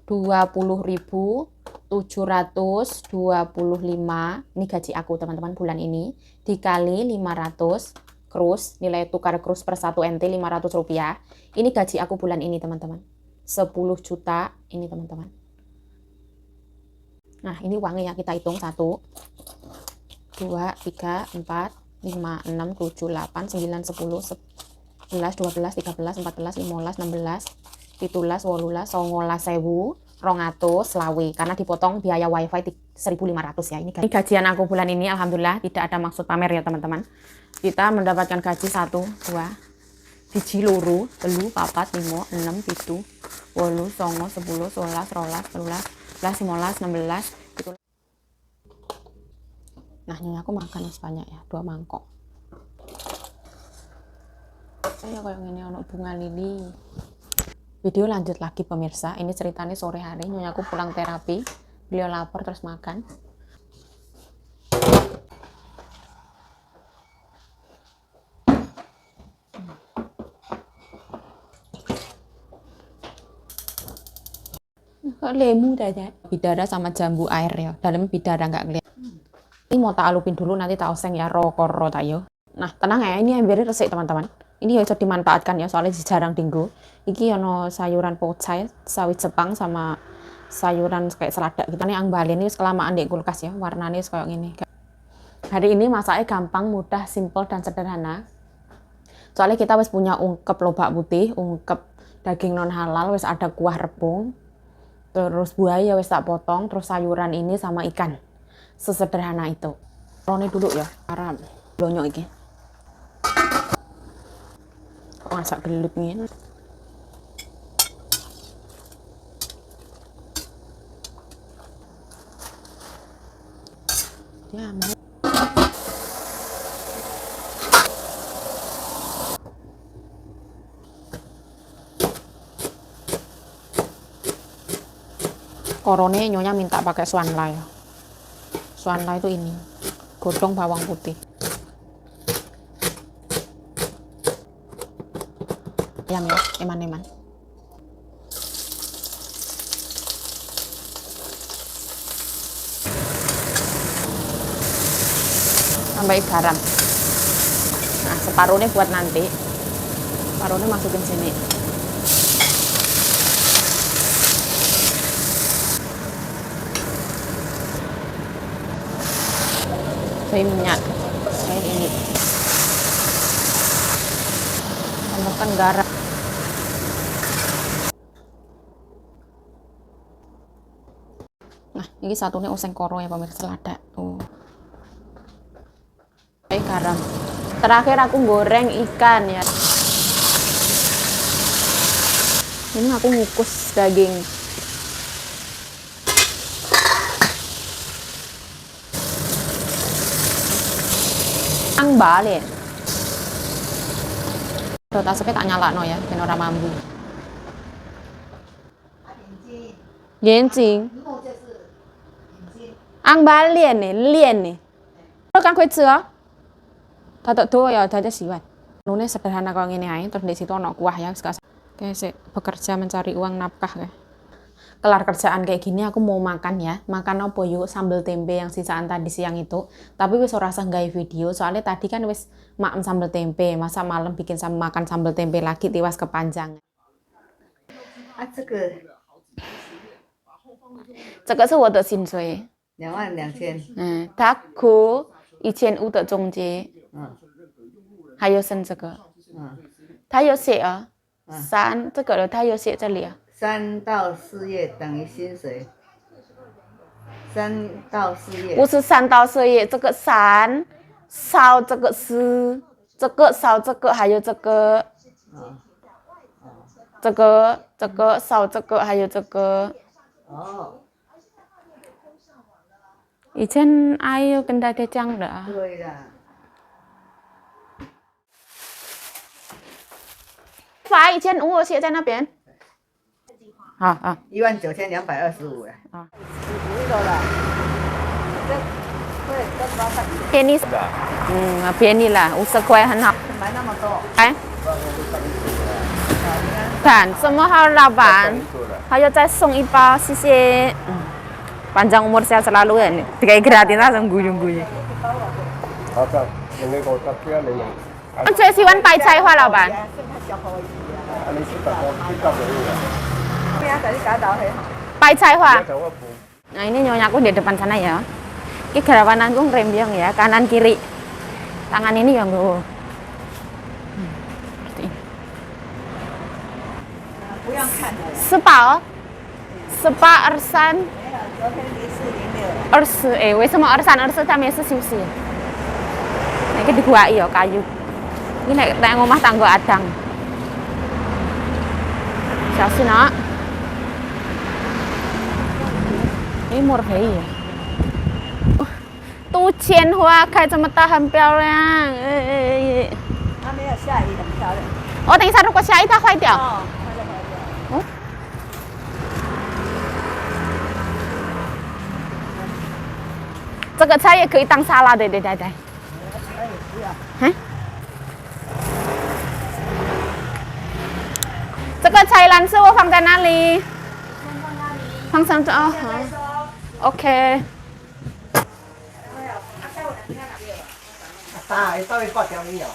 20.725. Ini gaji aku teman-teman bulan ini. Dikali 500 krus, nilai tukar krus per 1 NT 500 rupiah. Ini gaji aku bulan ini teman-teman. 10 juta ini teman-teman. Nah ini uangnya kita hitung 1, 2, 3, 4, 5, 6, 7, 8, 9, 10, 11, 12, 13, 14, 15, 16, 17, 18, 19.000, 200 karena dipotong biaya wifi 1.500 ya. Ini gajian aku bulan ini, alhamdulillah tidak ada maksud pamer ya teman-teman. Kita mendapatkan gaji 1, 2, biji luru, telu, papat, 5, 6, 7, 8, 9, 10, 11, 12, 13, 14, 15, 16, 17. Nah ini aku makan sebanyak ya 2 mangkok. Saya kayak gini ono bunga lili. Video lanjut lagi pemirsa. Ini ceritanya sore hari nyonyaku pulang terapi. Beliau lapar terus makan. Kok lemu aja. Bidara sama jambu air ya. Dalam bidara nggak kelihatan. Ini mau tak alupin dulu nanti tak oseng ya rokoro tayo. Nah tenang ya, ini embernya resik teman-teman. Ini bisa dimanfaatkan ya soalnya jarang dinggo. Iki ono sayuran pocai, sawit Jepang sama sayuran kayak selada gitu. Ini angbali ini kelamaan di kulkas ya, warnanya kayak gini. Hari ini masaknya gampang, mudah, simple dan sederhana. Soalnya kita wis punya ungkep lobak putih, ungkep daging non halal, wis ada kuah rebung, terus buaya wis tak potong, terus sayuran ini sama ikan. Sesederhana itu. Rone dulu ya, karena blonyok iki. Kok masak gelip nih? Ya, mau. Korone nyonya minta pakai swanla ya. Swanla itu ini, godong bawang putih. Ayam ya, eman-eman. Tambahin garam. Nah, separuhnya buat nanti. Separuhnya masukin sini. Saya minyak. Saya ini. Tambahkan garam. Nah, ini satunya oseng koro ya pemirsa selada. Garam. Terakhir aku goreng ikan ya. Ini aku ngukus daging. Ang balik. Tasuknya tak nyala no ya, ben ora mambu. Lianjing. Ang balik nih, lian nih. Lo kan kue Tatok tuh ya udah aja siwat. Nune sederhana kalau gini aja, terus di situ ono kuah ya. Kayak sih bekerja mencari uang nafkah kayak. Kelar kerjaan kayak gini aku mau makan ya. Makan apa yuk, sambal tempe yang sisaan tadi siang itu. Tapi wis ora usah gawe video soalnya tadi kan wis makan sambal tempe. Masa malam bikin makan sambal tempe lagi tiwas kepanjangan.这个是我的薪水，22,000。他扣1500的中介，还有剩这个，他有写啊，3这个了，他有写这里啊。3到4月等于薪水，3到4月。不是3到4月，这个3少这个4，这个少这个还有这个，这个少这个还有这个。以前ayo kena kecang dah. 对啦。法以前我写在那边。好好。19225了。啊。便宜。便宜啦，50块很好。买那么多。哎。看什么好，老板？还有再送一包，谢谢。panjang umur sehat selalu ya nih. Dikai gratis langsung guyu-guyu. 好的，另外个这边你们，最喜欢白菜花，老板。你是特个比较容易的。白菜花。 Ada apa? Nah ini nyonya aku di depan sana ya. Ini gerawananku rembyong ya, kanan kiri. Tangan ini yang gue. Spa, spa Ersan. Ersu, 为什么Ersan Ersu他们也是休息？Nah, ini diguai ya kayu. Ini nek ngomah tanggo adang. Siapa nak? Ini murhei ya. 杜鹃花开这么大，很漂亮。它没有下雨，很漂亮。哦，等一下，如果下雨它坏掉。哦，它就坏掉。哦。这个菜也可以当沙拉的，对对对。嗯？这个菜篮子我放在哪里？放上这哦。OK。 大，稍微割条鱼哦。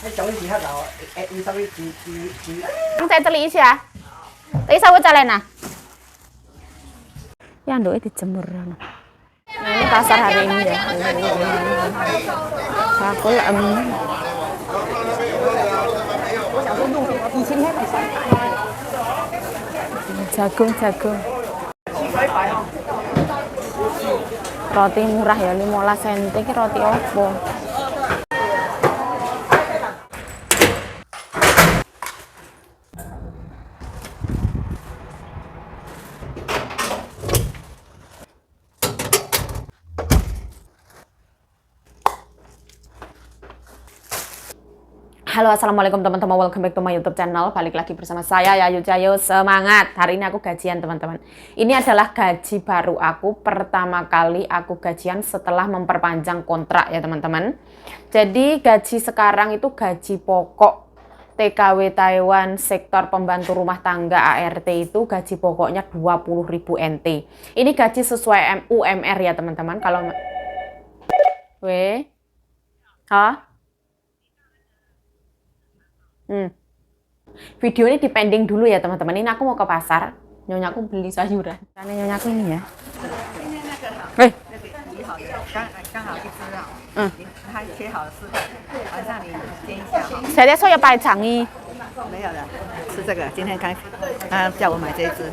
那种鱼较老，鱼稍微煮。放在这里一下。等一下我再来拿。Ya, anduknya dijemur. Nah, ini pasar hari ini ya. Bakul jagung. Roti murah ya, 15 cm. Ini roti opo? Halo, assalamualaikum teman-teman, welcome back to my YouTube channel. Balik lagi bersama saya Yayu Cayo. Semangat. Hari ini aku gajian teman-teman. Ini adalah gaji baru aku. Pertama kali aku gajian setelah memperpanjang kontrak ya teman-teman. Jadi gaji sekarang itu gaji pokok TKW Taiwan sektor pembantu rumah tangga ART itu gaji pokoknya 20.000 NT. Ini gaji sesuai UMR ya teman-teman. Kalau Hah? Video ini dipending dulu ya teman-teman. Ini aku mau ke pasar. Nyonya aku beli sayuran. Karena nyonya aku ini ya. Hei. 刚好一只啊。它切好了4块，晚上你煎一下哈。谁在说有白肠衣？没有了，吃这个。今天刚叫我买这一只，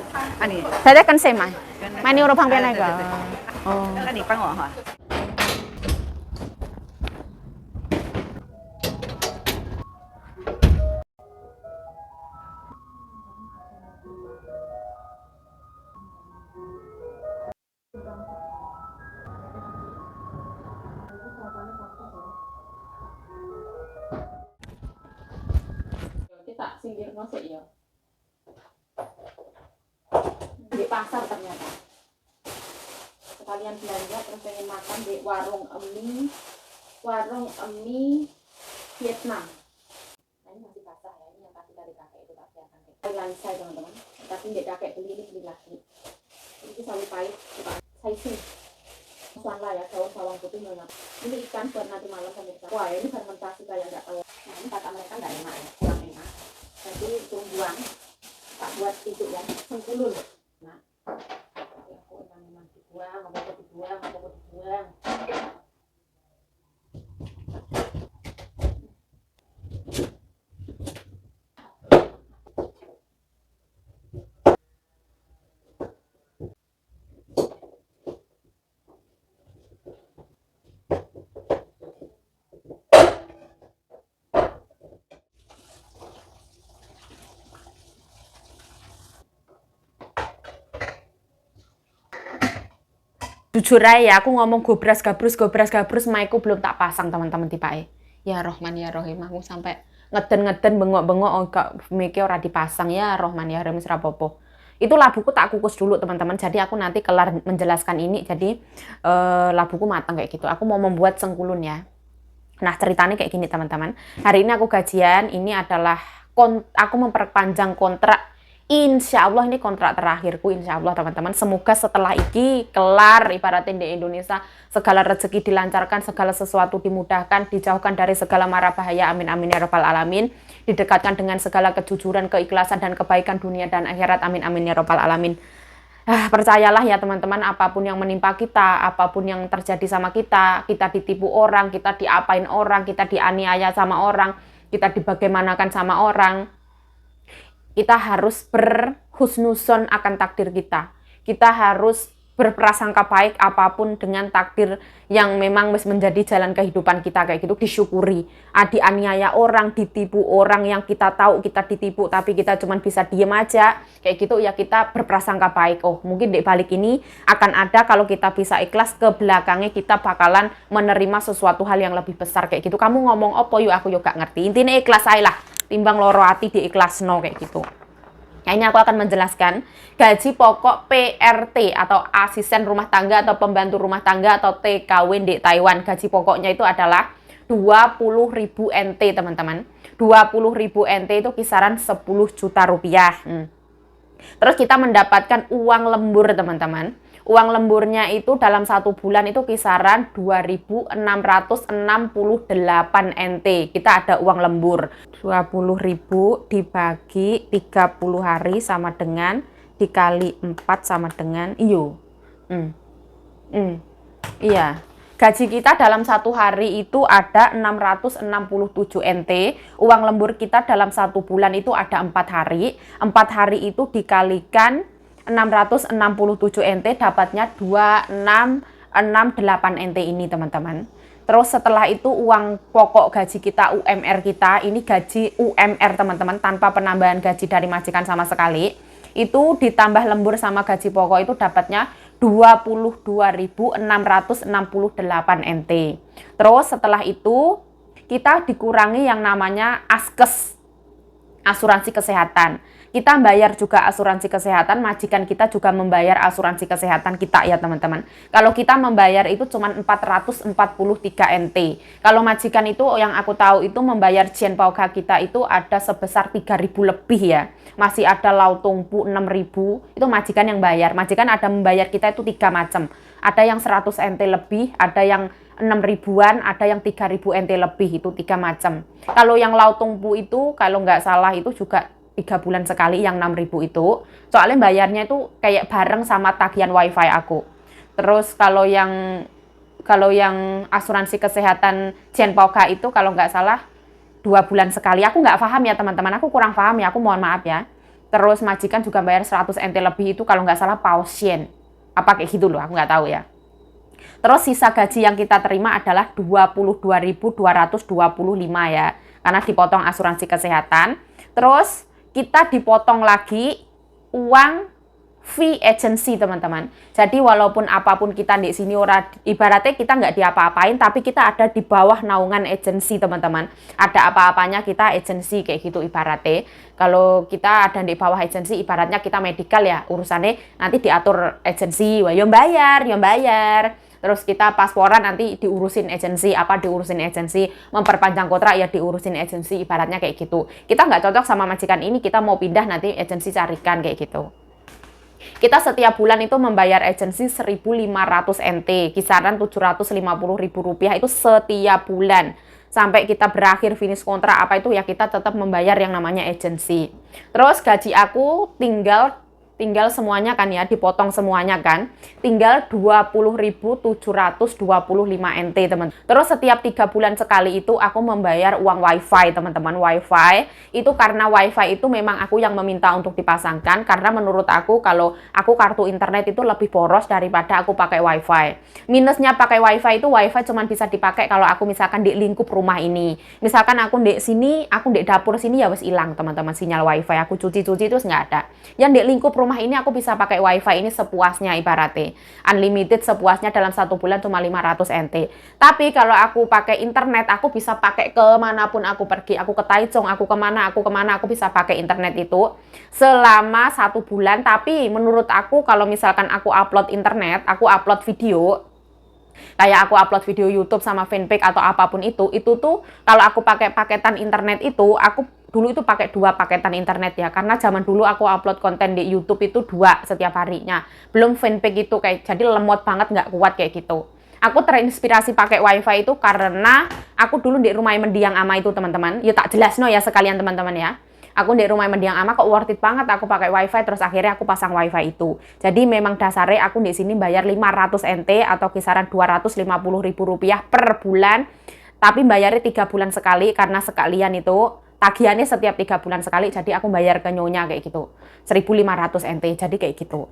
你 Saya kan saya main. Main di orang panggilan aja. Oh. 那你帮我哈。 Tak singgir masuk ya di pasar ternyata sekalian belanja terus pengen makan di warung emi Vietnam. Nah, ini masih basah ya, ini yang tadi dari kakek itu tak biarkan lansai teman-teman, tapi tidak kakek beli ini beli lagi ini sawi pahit saya sih suan lah ya, daun bawang putih banyak. Ini ikan buat nanti malam pemirsa. Wah ini fermentasi kayak nggak tahu. Nah ini kata mereka nggak enak ya, kurang enak. Jadi tungguan tak buat itu ya, sengkulun. Nah, ya aku memang dibuang, apa dibuang. Jujur aja ya, aku ngomong gobras gabrus, maiku belum tak pasang teman-teman tipae. Ya Rohman ya Rohim, aku sampai ngeden bengok-bengok kok mike ora dipasang ya Rohman ya Rohim serapopo. Itu labuku tak kukus dulu teman-teman. Jadi aku nanti kelar menjelaskan ini. Jadi labuku matang kayak gitu. Aku mau membuat sengkulun ya. Nah ceritanya kayak gini teman-teman. Hari ini aku gajian. Ini adalah aku memperpanjang kontrak Insya Allah ini kontrak terakhirku, insya Allah teman-teman. Semoga setelah iki kelar ibaratnya di Indonesia, segala rezeki dilancarkan, segala sesuatu dimudahkan, dijauhkan dari segala mara bahaya, amin amin ya rabbal alamin. Didekatkan dengan segala kejujuran, keikhlasan dan kebaikan dunia dan akhirat, amin amin ya rabbal alamin. Percayalah ya teman-teman, apapun yang menimpa kita, apapun yang terjadi sama kita ditipu orang, kita diapain orang, kita dianiaya sama orang, kita dibagaimanakan sama orang, kita harus berhusnuzon akan takdir kita. Kita harus berprasangka baik apapun dengan takdir yang memang menjadi jalan kehidupan kita, kayak gitu, disyukuri. Dianiaya orang, ditipu orang yang kita tahu kita ditipu, tapi kita cuma bisa diem aja, kayak gitu ya, kita berprasangka baik. Oh, mungkin di balik ini akan ada, kalau kita bisa ikhlas, ke belakangnya kita bakalan menerima sesuatu hal yang lebih besar, kayak gitu. Kamu ngomong apa yuk, aku juga ngerti. Intinya ikhlas aja lah, timbang loro hati di ikhlas no, kayak gitu. Nah, ini aku akan menjelaskan gaji pokok PRT atau asisten rumah tangga atau pembantu rumah tangga atau TKW di Taiwan. Gaji pokoknya itu adalah 20.000 NT, teman-teman. 20.000 NT itu kisaran 10 juta rupiah. Terus kita mendapatkan uang lembur, teman-teman. Uang lemburnya itu dalam 1 bulan itu kisaran 2.668 NT. Kita ada uang lembur. 20.000 dibagi 30 hari sama dengan dikali 4 sama dengan iya. Gaji kita dalam 1 hari itu ada 667 NT. Uang lembur kita dalam 1 bulan itu ada 4 hari. 4 hari itu dikalikan 667 NT, dapatnya 2668 NT ini, teman-teman. Terus setelah itu uang pokok gaji kita, UMR kita, ini gaji UMR teman-teman, tanpa penambahan gaji dari majikan sama sekali. Itu ditambah lembur sama gaji pokok itu dapatnya 22.668 NT. Terus setelah itu kita dikurangi yang namanya askes, asuransi kesehatan. Kita bayar juga asuransi kesehatan, majikan kita juga membayar asuransi kesehatan kita ya teman-teman. Kalau kita membayar itu cuma 443 NT. Kalau majikan itu yang aku tahu itu membayar Jen Pauga kita itu ada sebesar 3.000 lebih ya. Masih ada Lautungpu 6.000, itu majikan yang bayar. Majikan ada membayar kita itu 3 macam. Ada yang 100 NT lebih, ada yang 6.000-an, ada yang 3.000 NT lebih, itu 3 macam. Kalau yang Lautungpu itu kalau nggak salah itu juga 3 bulan sekali yang 6.000 itu. Soalnya bayarnya itu kayak bareng sama tagihan wifi aku. Terus kalau yang asuransi kesehatan Jen Pauga itu kalau nggak salah 2 bulan sekali. Aku nggak paham ya teman-teman, aku kurang paham ya, aku mohon maaf ya. Terus majikan juga bayar 100 NT lebih itu kalau nggak salah pausien. Apa kayak gitu loh, aku nggak tahu ya. Terus sisa gaji yang kita terima adalah 22.225 ya. Karena dipotong asuransi kesehatan. Terus kita dipotong lagi uang fee agency, teman-teman. Jadi walaupun apapun kita di sini ibaratnya kita nggak diapa-apain, tapi kita ada di bawah naungan agency, teman-teman. Ada apa-apanya kita agency kayak gitu ibaratnya. Kalau kita ada di bawah agency, ibaratnya kita medical ya, urusannya nanti diatur agency, wah yang bayar. Terus kita pasporan nanti diurusin agensi, memperpanjang kontrak ya diurusin agensi, ibaratnya kayak gitu. Kita nggak cocok sama majikan ini, kita mau pindah nanti agensi carikan kayak gitu. Kita setiap bulan itu membayar agensi 1.500 NT, kisaran 750.000 rupiah itu setiap bulan. Sampai kita berakhir finish kontrak apa itu ya kita tetap membayar yang namanya agensi. Terus gaji aku tinggal semuanya kan ya, dipotong semuanya kan, tinggal 20.725 NT, teman. Terus setiap 3 bulan sekali itu aku membayar uang wifi, teman-teman. Wifi itu karena wifi itu memang aku yang meminta untuk dipasangkan, karena menurut aku kalau aku kartu internet itu lebih boros daripada aku pakai wifi. Minusnya pakai wifi itu wifi cuma bisa dipakai kalau aku misalkan di lingkup rumah ini. Misalkan aku di sini, aku di dapur sini ya wes hilang, teman-teman, sinyal wifi. Aku cuci-cuci terus nggak ada. Yang di lingkup rumah ini aku bisa pakai wifi ini sepuasnya, ibaratnya unlimited sepuasnya, dalam 1 bulan cuma 500 NT. Tapi kalau aku pakai internet, aku bisa pakai kemanapun aku pergi, aku ke Taichung, aku kemana aku bisa pakai internet itu selama 1 bulan. Tapi menurut aku kalau misalkan aku upload internet, aku upload video, Kayak aku upload video YouTube sama fanpage atau apapun itu tuh kalau aku pakai paketan internet itu, aku dulu itu pakai 2 paketan internet ya, karena zaman dulu aku upload konten di YouTube itu 2 setiap harinya. Belum fanpage itu kayak jadi lemot banget, nggak kuat kayak gitu. Aku terinspirasi pakai wifi itu karena aku dulu di rumah mendiang ama itu teman-teman. Ya tak jelas no ya sekalian teman-teman ya. Aku di rumah mendiang ama kok worth it banget aku pakai wifi, terus akhirnya aku pasang wifi itu. Jadi memang dasarnya aku di sini bayar 500 NT atau kisaran Rp250.000 per bulan. Tapi bayarnya 3 bulan sekali karena sekalian itu tagihannya setiap 3 bulan sekali, jadi aku bayar ke nyonya kayak gitu 1.500 NT, jadi kayak gitu.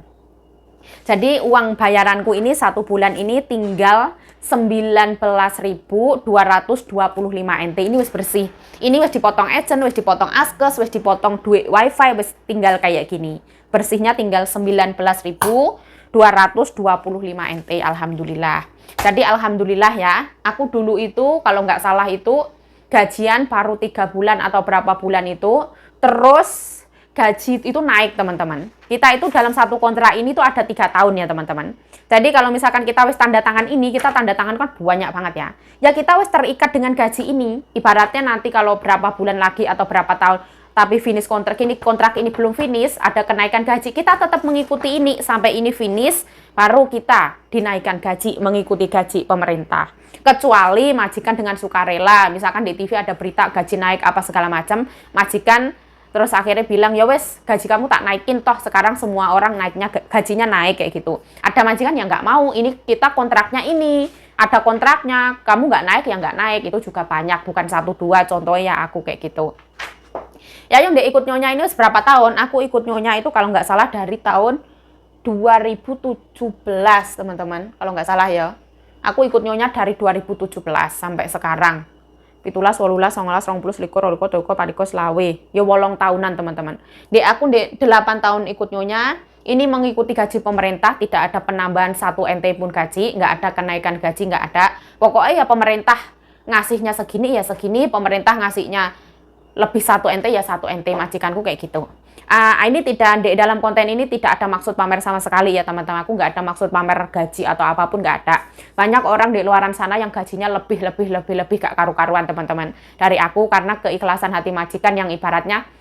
Jadi uang bayaranku ini 1 bulan ini tinggal 19.225 NT. Ini wis bersih. Ini wis dipotong agent, wis dipotong askes, wis dipotong duit wifi, wis tinggal kayak gini. Bersihnya tinggal 19.225 NT, alhamdulillah. Jadi alhamdulillah ya, aku dulu itu kalau nggak salah itu gajian baru 3 bulan atau berapa bulan itu, terus gaji itu naik teman-teman. Kita itu dalam satu kontrak ini tuh ada 3 tahun ya teman-teman. Jadi kalau misalkan kita wis tanda tangan ini, kita tanda tangan kan banyak banget ya. Ya kita wis terikat dengan gaji ini. Ibaratnya nanti kalau berapa bulan lagi atau berapa tahun, tapi finish kontrak ini belum finish, ada kenaikan gaji, kita tetap mengikuti ini sampai ini finish, baru kita dinaikkan gaji, mengikuti gaji pemerintah. Kecuali majikan dengan sukarela, misalkan di TV ada berita gaji naik apa segala macam, majikan terus akhirnya bilang, ya wes gaji kamu tak naikin toh, sekarang semua orang naiknya gajinya naik kayak gitu. Ada majikan yang nggak mau, ini kita kontraknya ini, ada kontraknya, kamu nggak naik ya nggak naik, itu juga banyak, bukan 1-2 contohnya aku kayak gitu. Ya yang dia ikut nyonya ini berapa tahun, aku ikut nyonya itu kalau nggak salah dari tahun 2017 teman-teman, kalau nggak salah ya. Aku ikut nyonya dari 2017 sampai sekarang. 17, 18, 19, 20, 21, 22, 23, 24, 25, ya 8 tahunan teman-teman. Aku di 8 tahun ikut nyonya, ini mengikuti gaji pemerintah, tidak ada penambahan 1 NT pun gaji, nggak ada kenaikan gaji, nggak ada. Pokoknya ya pemerintah ngasihnya segini ya segini, pemerintah ngasihnya lebih 1 NT ya 1 NT, majikanku kayak gitu. Ini tidak, di dalam konten ini tidak ada maksud pamer sama sekali ya teman-teman. Aku nggak ada maksud pamer gaji atau apapun, nggak ada. Banyak orang di luaran sana yang gajinya lebih gak karu-karuan teman-teman dari aku, karena keikhlasan hati majikan yang ibaratnya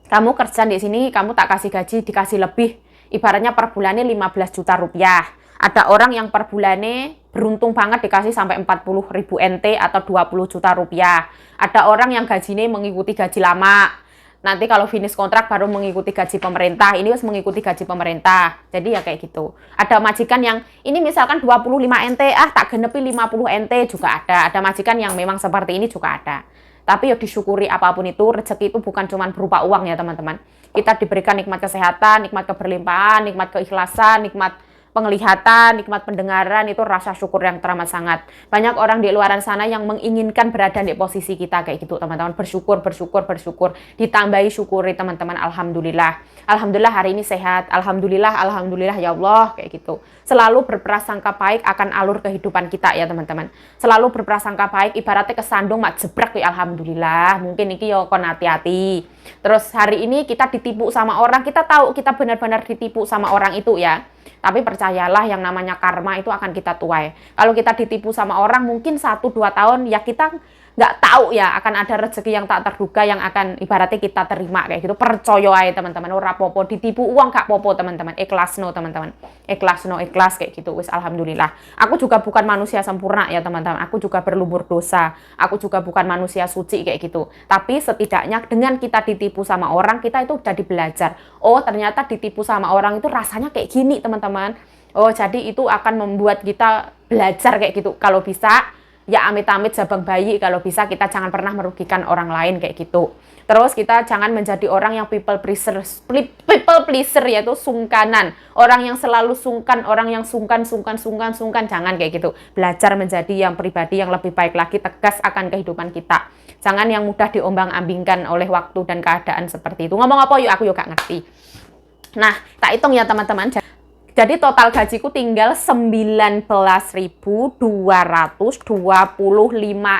kamu kerja di sini, kamu tak kasih gaji, dikasih lebih. Ibaratnya per bulannya 15 juta rupiah. Ada orang yang per bulannya beruntung banget dikasih sampai 40.000 NT atau 20 juta rupiah. Ada orang yang gajinya mengikuti gaji lama. Nanti kalau finish kontrak baru mengikuti gaji pemerintah. Ini harus mengikuti gaji pemerintah. Jadi ya kayak gitu. Ada majikan yang ini misalkan 25 NT, tak genepi 50 NT juga ada. Ada majikan yang memang seperti ini juga ada. Tapi ya disyukuri apapun itu, rezeki itu bukan cuma berupa uang ya teman-teman. Kita diberikan nikmat kesehatan, nikmat keberlimpahan, nikmat keikhlasan, nikmat penglihatan, nikmat pendengaran, itu rasa syukur yang teramat sangat. Banyak orang di luaran sana yang menginginkan berada di posisi kita kayak gitu teman-teman. Bersyukur. Ditambahi syukuri teman-teman, alhamdulillah. Alhamdulillah hari ini sehat, alhamdulillah ya Allah kayak gitu. Selalu berprasangka baik akan alur kehidupan kita ya teman-teman. Selalu berprasangka baik, ibaratnya kesandung mak jebrak ya alhamdulillah. Mungkin iki yo kon hati-hati. Terus hari ini kita ditipu sama orang, kita tahu kita benar-benar ditipu sama orang itu ya. Tapi percayalah yang namanya karma itu akan kita tuai. Kalau kita ditipu sama orang mungkin 1-2 tahun ya kita nggak tahu ya akan ada rezeki yang tak terduga yang akan ibaratnya kita terima kayak gitu. Percaya aja teman-teman, ora popo ditipu uang gak popo teman-teman. Ikhlas teman-teman. Ikhlas kayak gitu. Wis alhamdulillah. Aku juga bukan manusia sempurna ya teman-teman. Aku juga berlumur dosa. Aku juga bukan manusia suci kayak gitu. Tapi setidaknya dengan kita ditipu sama orang, kita itu jadi belajar. Oh, ternyata ditipu sama orang itu rasanya kayak gini teman-teman. Oh, jadi itu akan membuat kita belajar kayak gitu. Kalau bisa ya amit-amit jabang bayi, kalau bisa kita jangan pernah merugikan orang lain kayak gitu. Terus kita jangan menjadi orang yang people pleaser yaitu sungkanan. Orang yang selalu sungkan, orang yang sungkan, jangan kayak gitu. Belajar menjadi yang pribadi yang lebih baik lagi, tegas akan kehidupan kita. Jangan yang mudah diombang-ambingkan oleh waktu dan keadaan seperti itu. Ngomong apa yuk, aku yuk gak ngerti. Nah, tak hitung ya teman-teman. Jadi total gajiku tinggal 19.225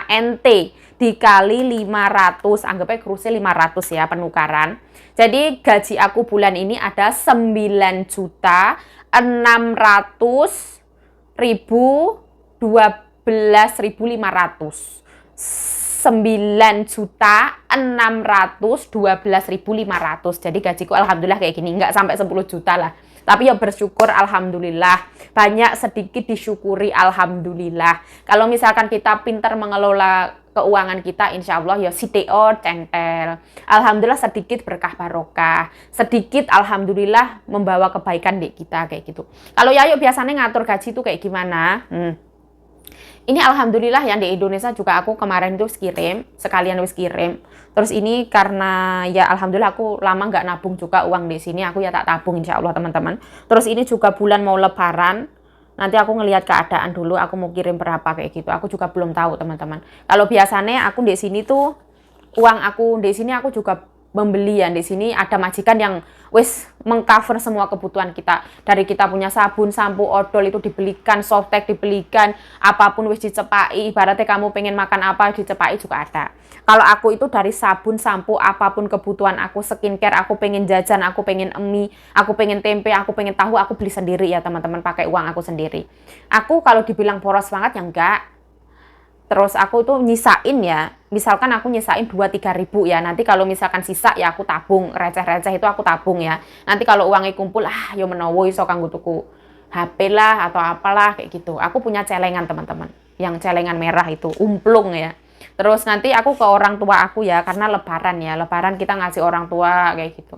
NT dikali 500, anggapnya kurusnya 500 ya penukaran. Jadi gaji aku bulan ini ada 9.600.225 12.500. 9.612.500. Jadi gajiku alhamdulillah kayak gini, nggak sampai 10 juta lah. Tapi ya bersyukur alhamdulillah. Banyak sedikit disyukuri alhamdulillah. Kalau misalkan kita pintar mengelola keuangan kita, insya Allah ya CTO centel. Alhamdulillah sedikit berkah barokah. Sedikit alhamdulillah membawa kebaikan di kita kayak gitu. Kalau Yayu biasanya ngatur gaji itu kayak gimana? Ini alhamdulillah yang di Indonesia juga aku kemarin tuh sekalian kirim. Terus ini karena ya alhamdulillah aku lama nggak nabung juga uang di sini, aku ya tak tabung insya Allah teman-teman. Terus ini juga bulan mau lebaran, nanti aku ngelihat keadaan dulu, aku mau kirim berapa kayak gitu. Aku juga belum tahu teman-teman. Kalau biasanya aku di sini tuh uang aku di sini aku juga membeli ya, di sini ada majikan yang wis mengcover semua kebutuhan kita. Dari kita punya sabun, sampo, odol itu dibelikan, softtek dibelikan, apapun wis dicepai. Ibaratnya kamu pengen makan apa dicepai juga ada. Kalau aku itu dari sabun, sampo, apapun kebutuhan aku, skincare, aku pengen jajan, aku pengen mie, aku pengen tempe, aku pengen tahu, aku beli sendiri ya teman-teman, pakai uang aku sendiri. Aku kalau dibilang boros banget ya enggak. Terus aku tuh nyisain ya, misalkan aku nyisain 2-3 ribu ya, nanti kalau misalkan sisa ya aku tabung, receh-receh itu aku tabung ya. Nanti kalau uangnya kumpul, yo menowo iso kanggo tuku HP lah atau apalah kayak gitu. Aku punya celengan teman-teman, yang celengan merah itu, umplung ya. Terus nanti aku ke orang tua aku ya, karena lebaran ya, lebaran kita ngasih orang tua kayak gitu.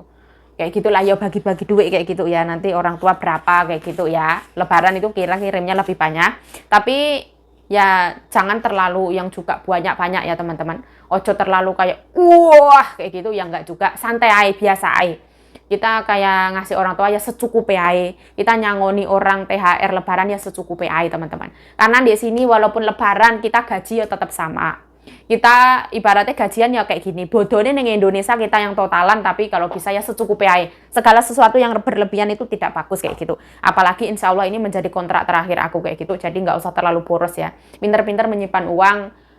Kayak gitulah ya, bagi-bagi duit kayak gitu ya, nanti orang tua berapa kayak gitu ya. Lebaran itu kirimnya lebih banyak, tapi ya jangan terlalu yang juga banyak-banyak ya teman-teman. Ojo terlalu kayak wah kayak gitu ya, enggak juga, santai aja, biasa aja. Kita kayak ngasih orang tua ya secukupnya aja. Kita nyangoni orang THR lebaran ya secukupnya aja teman-teman. Karena di sini walaupun lebaran kita gaji ya tetap sama. Kita ibaratnya gajian ya kayak gini. Bodohnya ning Indonesia kita yang totalan, tapi kalau bisa ya secukupnya aja. Segala sesuatu yang berlebihan itu tidak bagus kayak gitu. Apalagi insya Allah ini menjadi kontrak terakhir aku kayak gitu. Jadi nggak usah terlalu boros ya. Pinter-pinter menyimpan uang.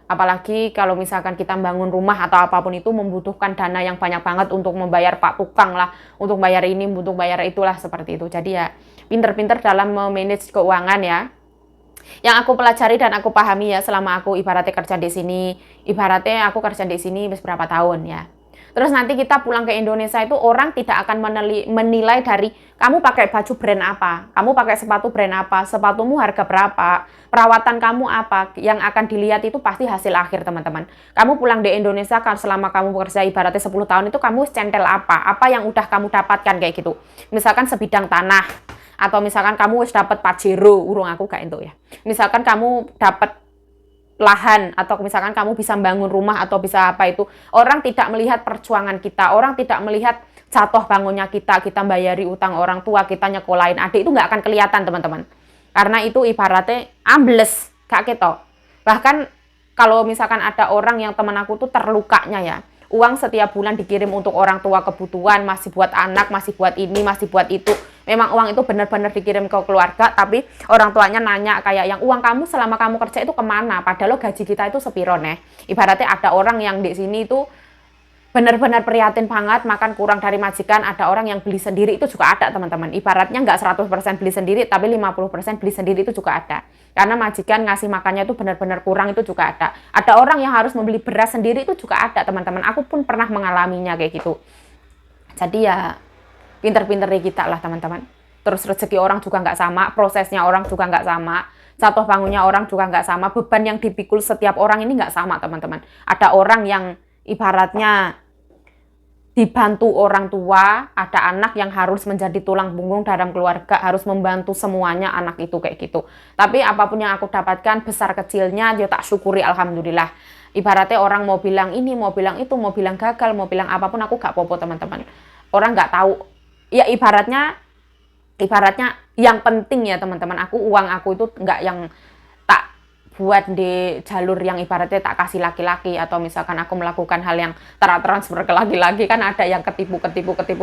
Apalagi kalau misalkan kita bangun rumah atau apapun itu membutuhkan dana yang banyak banget untuk membayar pak tukang lah, untuk bayar ini, untuk bayar itulah, seperti itu. Jadi ya pinter-pinter dalam memanage keuangan ya. Yang aku pelajari dan aku pahami ya selama aku ibaratnya kerja di sini. Ibaratnya aku kerja di sini berapa tahun ya. Terus nanti kita pulang ke Indonesia itu orang tidak akan menilai dari kamu pakai baju brand apa, kamu pakai sepatu brand apa, sepatumu harga berapa, perawatan kamu apa. Yang akan dilihat itu pasti hasil akhir teman-teman. Kamu pulang di Indonesia kan selama kamu bekerja ibaratnya 10 tahun itu kamu centel apa yang udah kamu dapatkan kayak gitu. Misalkan sebidang tanah, atau misalkan kamu wis dapat Pajero, urung aku gak entuk ya. Misalkan kamu dapat lahan, atau misalkan kamu bisa bangun rumah atau bisa apa itu, orang tidak melihat perjuangan kita, orang tidak melihat jatuh bangunnya kita bayari utang orang tua, kita nyekolahin adik, itu nggak akan kelihatan teman-teman. Karena itu ibaratnya ambles, gak ketok. Bahkan kalau misalkan ada orang yang teman aku tuh terlukanya ya, uang setiap bulan dikirim untuk orang tua kebutuhan, masih buat anak, masih buat ini, masih buat itu. Memang uang itu benar-benar dikirim ke keluarga, tapi orang tuanya nanya kayak yang uang kamu selama kamu kerja itu kemana? Padahal gaji kita itu sepiro nih. Ibaratnya ada orang yang di sini itu benar-benar prihatin banget, makan kurang dari majikan, ada orang yang beli sendiri, itu juga ada teman-teman. Ibaratnya nggak 100% beli sendiri, tapi 50% beli sendiri itu juga ada. Karena majikan ngasih makannya itu benar-benar kurang, itu juga ada. Ada orang yang harus membeli beras sendiri, itu juga ada teman-teman. Aku pun pernah mengalaminya kayak gitu. Jadi ya pinter-pinter kita lah teman-teman. Terus rezeki orang juga nggak sama, prosesnya orang juga nggak sama, jatuh bangunnya orang juga nggak sama, beban yang dipikul setiap orang ini nggak sama teman-teman. Ada orang yang ibaratnya dibantu orang tua, ada anak yang harus menjadi tulang punggung dalam keluarga, harus membantu semuanya anak itu kayak gitu. Tapi apapun yang aku dapatkan, besar kecilnya, dia tak syukuri alhamdulillah. Ibaratnya orang mau bilang ini, mau bilang itu, mau bilang gagal, mau bilang apapun, aku gak popo teman-teman. Orang nggak tahu. Ya ibaratnya yang penting ya teman-teman, uang aku itu nggak yang tak buat di jalur yang ibaratnya tak kasih laki-laki, atau misalkan aku melakukan hal yang transfer ke laki-laki, kan ada yang ketipu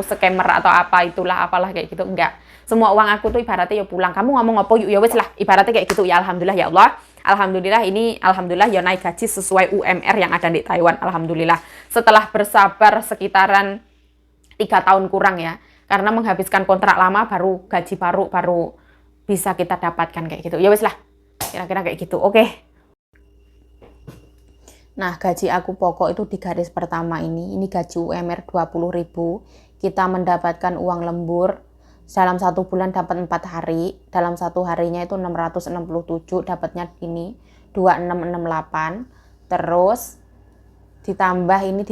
scammer atau apa itulah apalah kayak gitu. Enggak, semua uang aku tuh ibaratnya ya pulang, kamu ngomong apa ya wes lah, ibaratnya kayak gitu ya. Alhamdulillah ya Allah, alhamdulillah ini alhamdulillah ya naik gaji sesuai UMR yang ada di Taiwan. Alhamdulillah setelah bersabar sekitaran 3 tahun kurang ya, karena menghabiskan kontrak lama baru gaji baru bisa kita dapatkan kayak gitu. Ya wes lah, Kira-kira kayak gitu. Oke. Nah, gaji aku pokok itu di garis pertama ini gaji UMR 20.000. Kita mendapatkan uang lembur dalam 1 bulan dapat 4 hari. Dalam 1 harinya itu 667, dapatnya ini 2668. Terus ditambah ini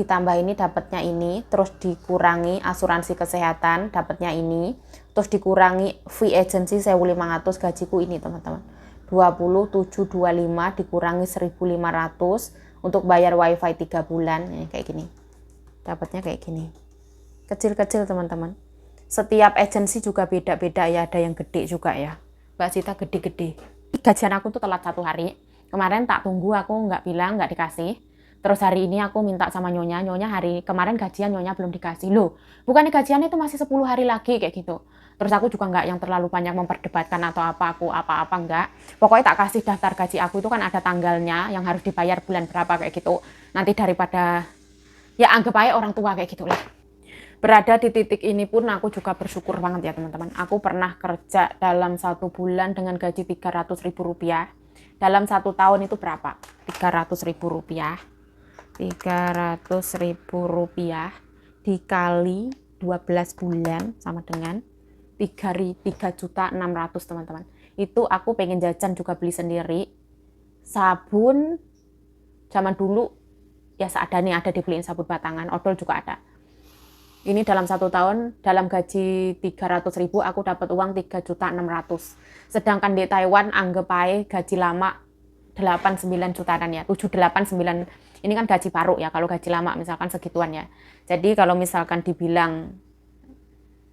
dapatnya ini, terus dikurangi asuransi kesehatan dapatnya ini, terus dikurangi fee agency 1.500, gajiku ini teman-teman. 2725 dikurangi 1.500 untuk bayar wifi 3 bulan, ya, kayak gini. Dapatnya kayak gini. Kecil-kecil teman-teman. Setiap agensi juga beda-beda ya, ada yang gede juga ya. Mbak Sita gede-gede. Gajian aku tuh telat 1 hari. Kemarin tak tunggu, aku nggak bilang, nggak dikasih. Terus hari ini aku minta sama Nyonya hari kemarin gajian Nyonya belum dikasih. Loh, bukannya gajiannya itu masih 10 hari lagi kayak gitu. Terus aku juga nggak yang terlalu banyak memperdebatkan atau apa-apa enggak. Pokoknya tak kasih daftar gaji aku itu kan ada tanggalnya yang harus dibayar bulan berapa kayak gitu. Nanti daripada ya anggap aja orang tua kayak gitulah. Berada di titik ini pun aku juga bersyukur banget ya teman-teman. Aku pernah kerja dalam 1 bulan dengan gaji Rp300.000. Dalam 1 tahun itu berapa? Rp300.000. Rp300.000 dikali 12 bulan sama dengan 3.600.000 teman-teman. Itu aku pengen jajan juga beli sendiri. Sabun zaman dulu ya seadanya ada dibeliin sabun batangan, odol juga ada. Ini dalam 1 tahun dalam gaji 300.000 aku dapat uang 3.600.000. Sedangkan di Taiwan anggap aja gaji lama 8-9 jutaan ya, 7-8-9. Ini kan gaji baru ya, kalau gaji lama misalkan segituan ya. Jadi kalau misalkan dibilang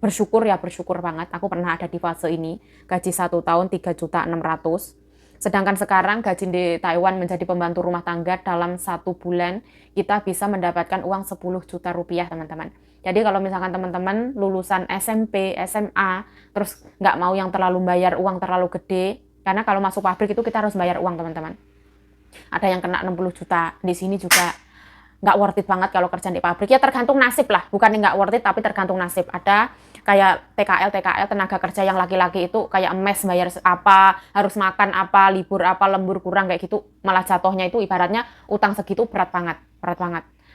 bersyukur ya bersyukur banget. Aku pernah ada di fase ini, gaji 1 tahun 3.600.000. Sedangkan sekarang gaji di Taiwan menjadi pembantu rumah tangga dalam 1 bulan kita bisa mendapatkan uang 10 juta rupiah teman-teman. Jadi kalau misalkan teman-teman lulusan SMP, SMA, terus nggak mau yang terlalu bayar uang terlalu gede, karena kalau masuk pabrik itu kita harus bayar uang teman-teman. Ada yang kena 60 juta, di sini juga nggak worth it banget kalau kerja di pabrik. Ya tergantung nasib lah, bukan nggak worth it tapi tergantung nasib. Ada kayak TKL tenaga kerja yang laki-laki itu kayak mes bayar apa, harus makan apa, libur apa, lembur kurang kayak gitu. Malah jatuhnya itu ibaratnya utang segitu berat banget.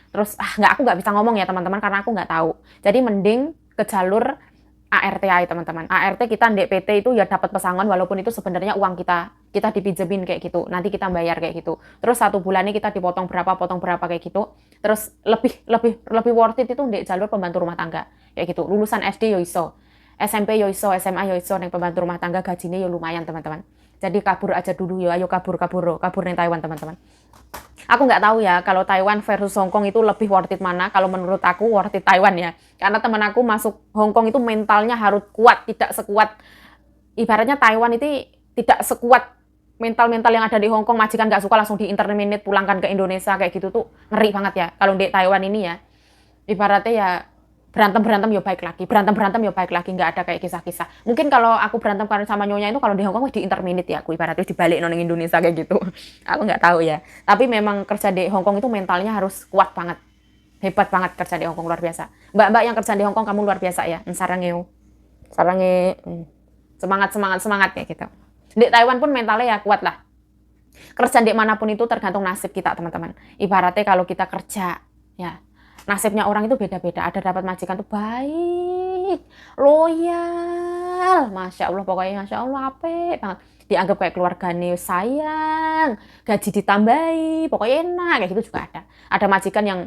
Terus aku nggak bisa ngomong ya teman-teman karena aku nggak tahu. Jadi mending ke jalur ART teman-teman. ART kita ndek PT itu ya dapat pesangon walaupun itu sebenarnya uang kita dipinjemin kayak gitu. Nanti kita bayar kayak gitu. Terus 1 bulannya kita dipotong berapa kayak gitu. Terus lebih worth it itu ndek jalur pembantu rumah tangga kayak gitu. Lulusan SD yo iso, SMP yo iso, SMA yo iso ning pembantu rumah tangga gajinya yo lumayan teman-teman. Jadi kabur aja dulu yo, ayo kabur ning Taiwan teman-teman. Aku nggak tahu ya kalau Taiwan versus Hong Kong itu lebih worth it mana. Kalau menurut aku worth it Taiwan ya. Karena teman aku masuk Hong Kong itu mentalnya harus kuat, tidak sekuat. Ibaratnya Taiwan itu tidak sekuat mental-mental yang ada di Hong Kong. Majikan nggak suka langsung di-interminate pulangkan ke Indonesia kayak gitu tuh ngeri banget ya. Kalau di Taiwan ini ya, ibaratnya ya berantem ya baik lagi, nggak ada kayak kisah-kisah. Mungkin kalau aku berantem sama Nyonya itu kalau di Hong Kong di interminate ya, aku ibaratnya dibalik nong Indonesia kayak gitu. Aku nggak tahu ya. Tapi memang kerja di Hong Kong itu mentalnya harus kuat banget, hebat banget kerja di Hong Kong luar biasa. Mbak-mbak yang kerja di Hong Kong kamu luar biasa ya, sarangnya semangat kayak gitu. Di Taiwan pun mentalnya ya kuat lah. Kerja di manapun itu tergantung nasib kita teman-teman. Ibaratnya kalau kita kerja ya. Nasibnya orang itu beda-beda. Ada dapat majikan tuh baik, loyal, masya Allah pokoknya masya Allah apik banget. Dianggap kayak keluarganya sayang, gaji ditambahi, pokoknya enak kayak gitu juga ada. Ada majikan yang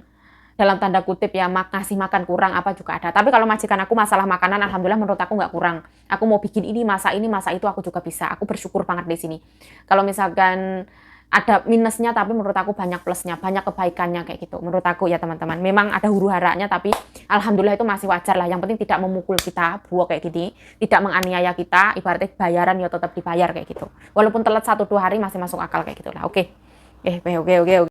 dalam tanda kutip ya ngasih makan kurang apa juga ada. Tapi kalau majikan aku masalah makanan, alhamdulillah menurut aku nggak kurang. Aku mau bikin ini masa itu aku juga bisa. Aku bersyukur banget di sini. Kalau misalkan ada minusnya tapi menurut aku banyak plusnya, banyak kebaikannya kayak gitu. Menurut aku ya teman-teman. Memang ada huru-haranya tapi alhamdulillah itu masih wajar lah. Yang penting tidak memukul kita, buah kayak gini, tidak menganiaya kita, ibaratnya bayaran ya tetap dibayar kayak gitu. Walaupun telat 1-2 hari masih masuk akal kayak gitu lah. Oke.